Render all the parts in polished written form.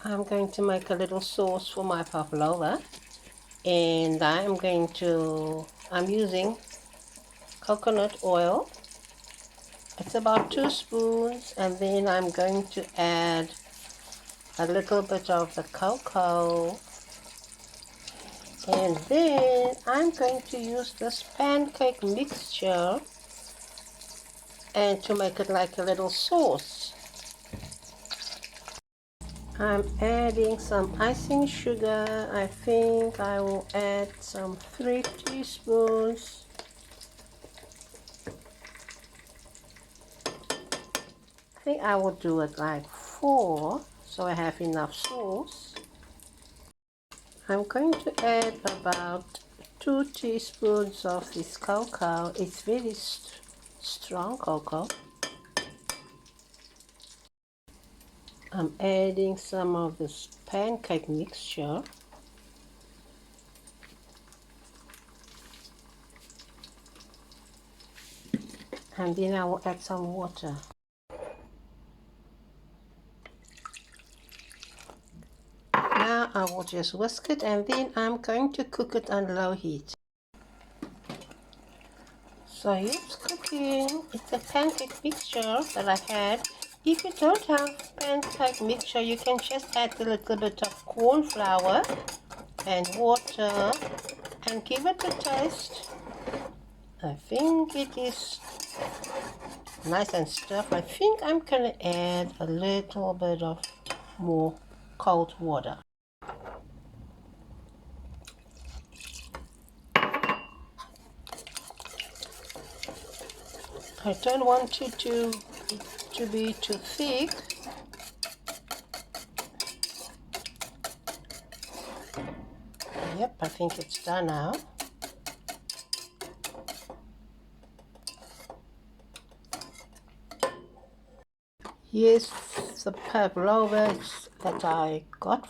I'm going to make a little sauce for my pavlova, and I'm using coconut oil. It's about 2 spoons, and then I'm going to add a little bit of the cocoa, and then I'm going to use this pancake mixture and to make it like a little sauce. I'm adding some icing sugar. I think I will add some 3 teaspoons. I think I will do it like 4 so I have enough sauce. I'm going to add about 2 teaspoons of this cocoa. It's very strong cocoa. I'm adding some of this pancake mixture. And then I will add some water. Now I will just whisk it, and then I'm going to cook it on low heat. So it's cooking. It's a pancake mixture that I had. If you don't have pancake mixture, you can just add a little bit of corn flour and water and give it a taste. I think it is nice and stuffed. I think I'm gonna add a little bit of more cold water. I don't want it to be too thick. Yep, I think it's done now. Here's the pavlova that I got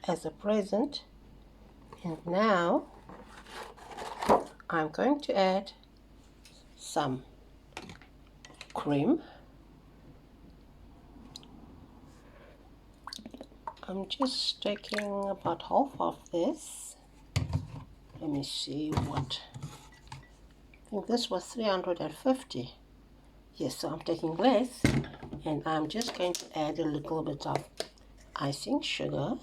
as a present. And now I'm going to add some cream. I'm just taking about half of this. Let me see what. I think this was 350. Yes, so I'm taking less, and I'm just going to add a little bit of icing sugar.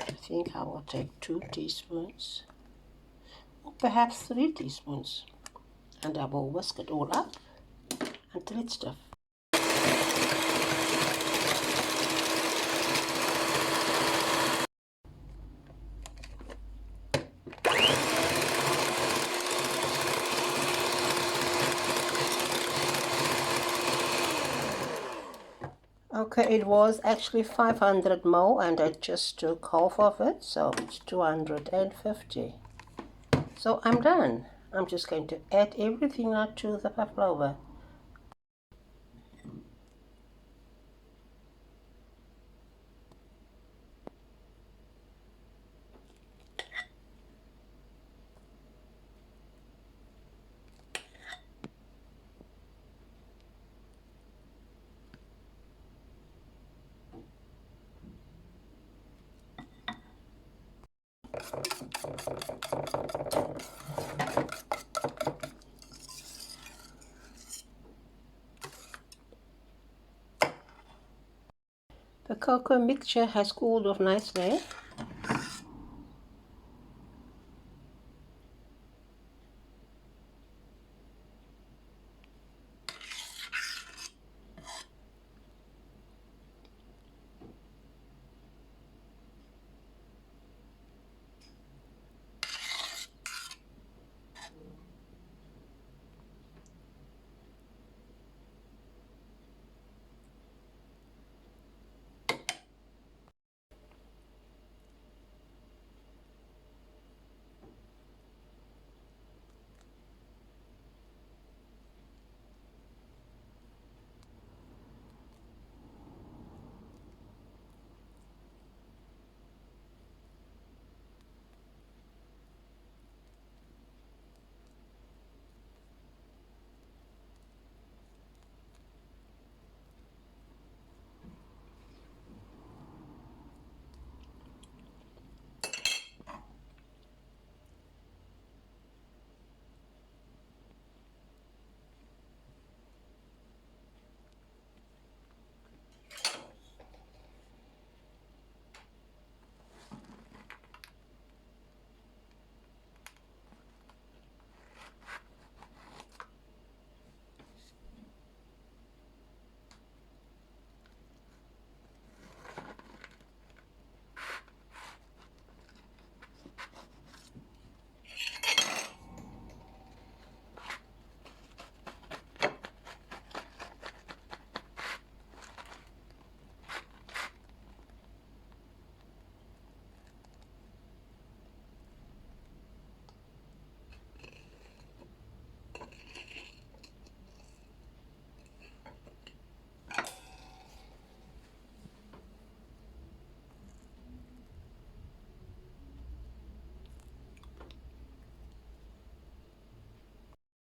I think I will take 2 teaspoons, or perhaps 3 teaspoons, and I will whisk it all up until it's stiff. Okay, it was actually 500 ml, and I just took half of it, so it's 250. So I'm done. I'm just going to add everything now to the pavlova. The cocoa mixture has cooled off nicely.